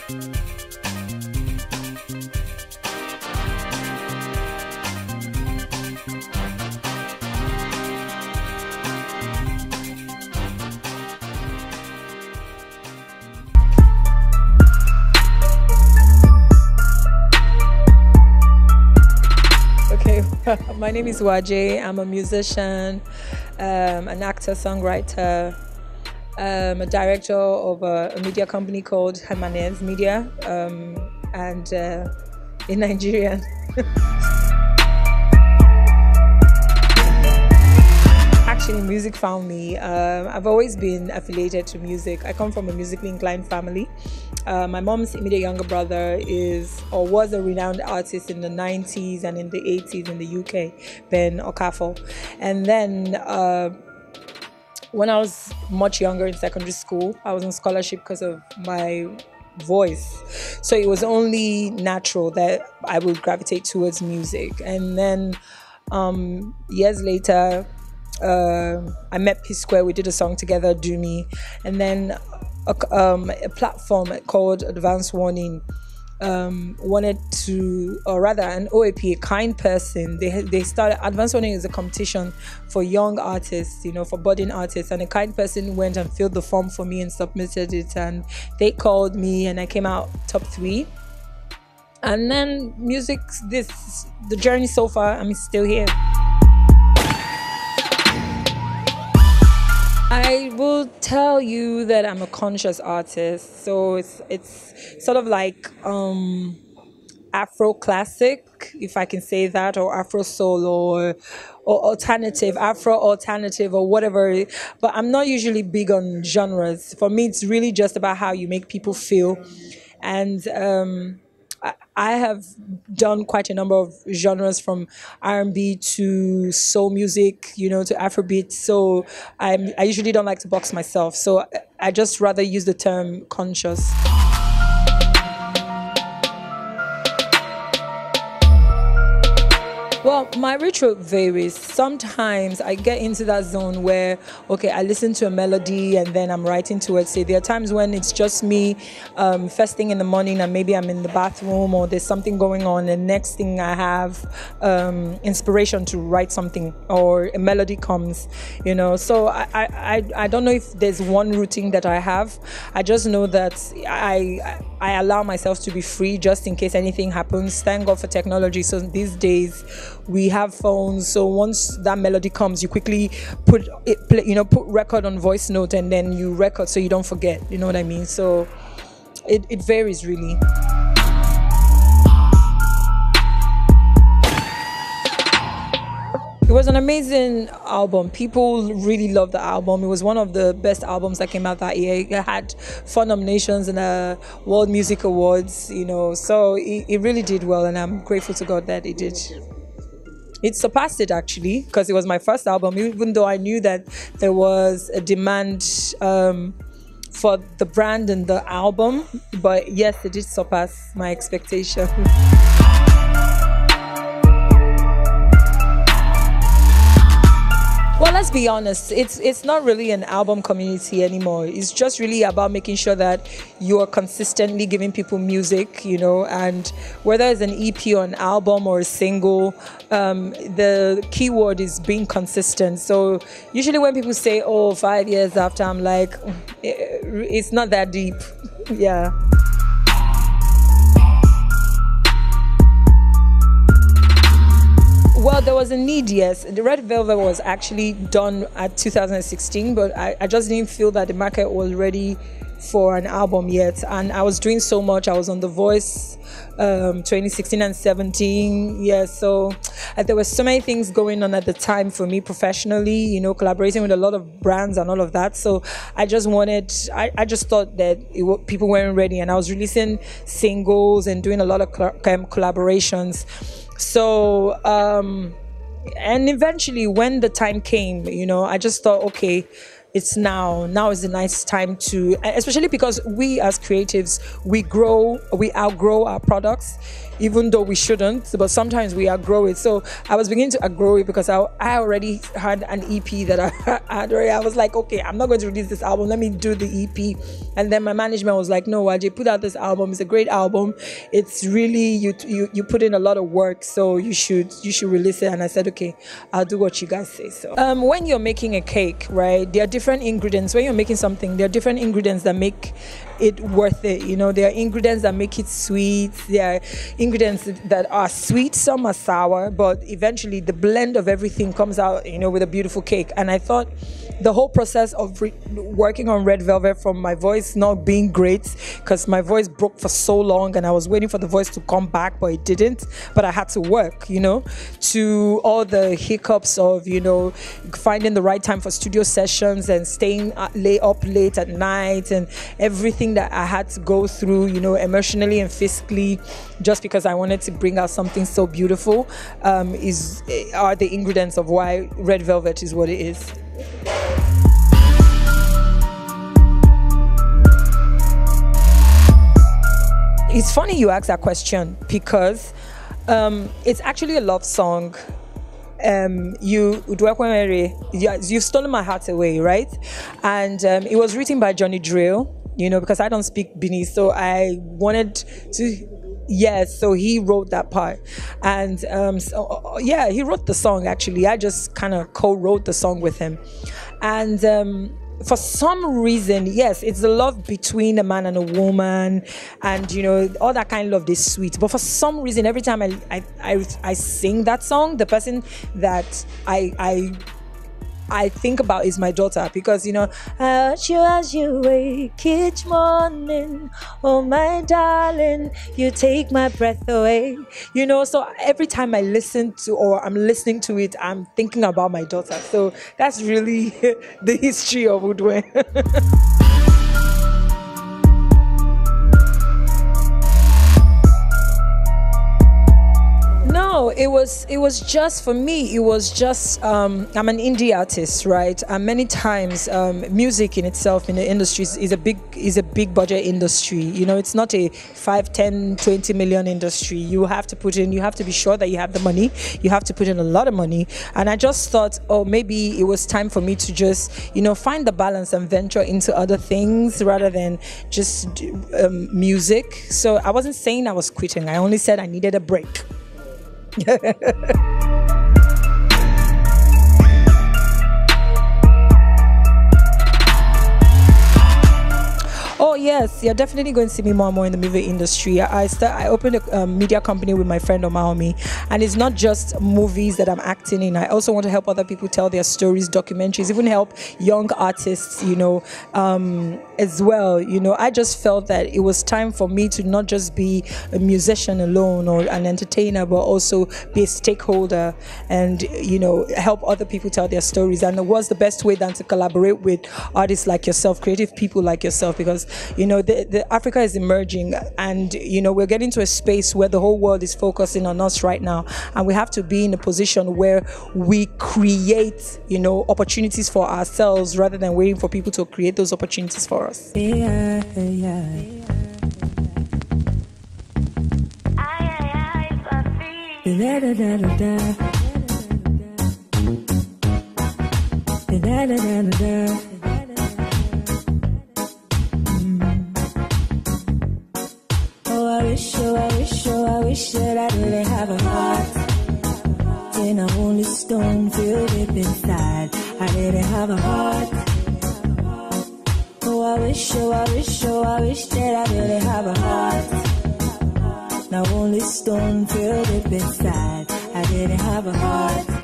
My name is Waje. I'm a musician, an actor, songwriter, a director of a media company called Jimenez Media, and in Nigerian. Actually, music found me. I've always been affiliated to music. I come from a musically inclined family. My mom's immediate younger brother is or was a renowned artist in the 90s and in the 80s in the UK, Ben Okafor. And then when I was much younger in secondary school, I was on scholarship because of my voice. So it was only natural that I would gravitate towards music. And then years later, I met P Square. We did a song together, Do Me, and then a platform called Advance Warning wanted to, or rather an OAP, a kind person. They started. Advance Warning is a competition for young artists, you know, for budding artists, and a kind person went and filled the form for me and submitted it, and they called me, and I came out top 3. And then music, the journey so far, I'm still here. I will tell you that I'm a conscious artist, so it's sort of like Afro classic, if I can say that, or Afro soul, or alternative, Afro alternative, or whatever. But I'm not usually big on genres. For me, it's really just about how you make people feel, and I have done quite a number of genres, from R&B to soul music, you know, to Afrobeat. So I usually don't like to box myself. So I just rather use the term conscious. Well, my ritual varies. Sometimes I get into that zone where, okay, I listen to a melody and then I'm writing towards it. There are times when it's just me first thing in the morning, and maybe I'm in the bathroom or there's something going on, and next thing I have inspiration to write something, or a melody comes, you know. So I don't know if there's one routine that I have. I just know that I allow myself to be free just in case anything happens. Thank God for technology. So these days we have phones, so once that melody comes, you quickly put record on voice note, and then you record so you don't forget, you know what I mean? So it varies really. It was an amazing album. People really loved the album. It was one of the best albums that came out that year. It had 4 nominations in the World Music Awards, you know, so it really did well, and I'm grateful to God that it did. It surpassed it, actually, because it was my first album, even though I knew that there was a demand for the brand and the album. But yes, it did surpass my expectation. Well, let's be honest, it's not really an album community anymore. It's just really about making sure that you are consistently giving people music, you know, and whether it's an EP or an album or a single, the keyword is being consistent. So usually when people say, oh, 5 years after, I'm like, it's not that deep. Yeah. Well, there was a need, yes. The Red Velvet was actually done at 2016, but I just didn't feel that the market was ready for an album yet. And I was doing so much. I was on The Voice 2016 and 17. Yeah, so there were so many things going on at the time for me professionally, you know, collaborating with a lot of brands and all of that. So I just thought that people weren't ready. And I was releasing singles and doing a lot of collaborations. So, and eventually when the time came, you know, I just thought, okay, it's now is the nice time to, especially because we as creatives, we outgrow our products, even though we shouldn't, but sometimes we outgrow it. So I was beginning to outgrow it because I already had an EP that I was like, okay, I'm not going to release this album, let me do the EP. And then my management was like, no, Waje, put out this album, it's a great album, it's really, you put in a lot of work, so you should release it. And I said, okay, I'll do what you guys say. So when you're making a cake, right, there are different ingredients. When you're making something, there are different ingredients that make it worth it. You know, there are ingredients that make it sweet, there are ingredients that are sweet, some are sour, but eventually the blend of everything comes out, you know, with a beautiful cake. And I thought the whole process of working on Red Velvet, from my voice not being great, because my voice broke for so long and I was waiting for the voice to come back, but it didn't, but I had to work, you know, to all the hiccups of, you know, finding the right time for studio sessions and staying up late at night, and everything that I had to go through, you know, emotionally and physically, just because I wanted to bring out something so beautiful, are the ingredients of why Red Velvet is what it is. It's funny you ask that question, because it's actually a love song. You've stolen my heart away, right? And it was written by Johnny Drill, you know, because I don't speak Benin, so I wanted to. Yes, so he wrote that part, and yeah, he wrote the song. Actually, I just kind of co-wrote the song with him, and for some reason, yes, it's the love between a man and a woman, and you know, all that kind of love is sweet. But for some reason, every time I sing that song, the person that I think about is my daughter, because you know, I watch you as you wake each morning, oh my darling, you take my breath away, you know. So every time I listen to, or I'm listening to it, I'm thinking about my daughter. So that's really the history of Udwe. No, it was just, for me, it was just, I'm an indie artist, right? And many times music in itself in the industry is a big budget industry. You know, it's not a 5, 10, 20 million industry. You have to be sure that you have the money. You have to put in a lot of money. And I just thought, oh, maybe it was time for me to just, you know, find the balance and venture into other things rather than just music. So I wasn't saying I was quitting. I only said I needed a break. Oh yes, you're definitely going to see me more and more in the movie industry. I opened a media company with my friend Omaomi, and it's not just movies that I'm acting in. I also want to help other people tell their stories, documentaries, even help young artists, you know, as well. You know, I just felt that it was time for me to not just be a musician alone or an entertainer, but also be a stakeholder and, you know, help other people tell their stories. And what's the best way than to collaborate with artists like yourself, creative people like yourself, because you know, the Africa is emerging, and you know, we're getting to a space where the whole world is focusing on us right now, and we have to be in a position where we create, you know, opportunities for ourselves rather than waiting for people to create those opportunities for us. Yeah, yeah. I wish that I didn't have a heart. In a only stone filled deep inside. I didn't have a heart. Oh, I wish that I didn't have a heart. Now only stone filled deep inside. I didn't have a heart.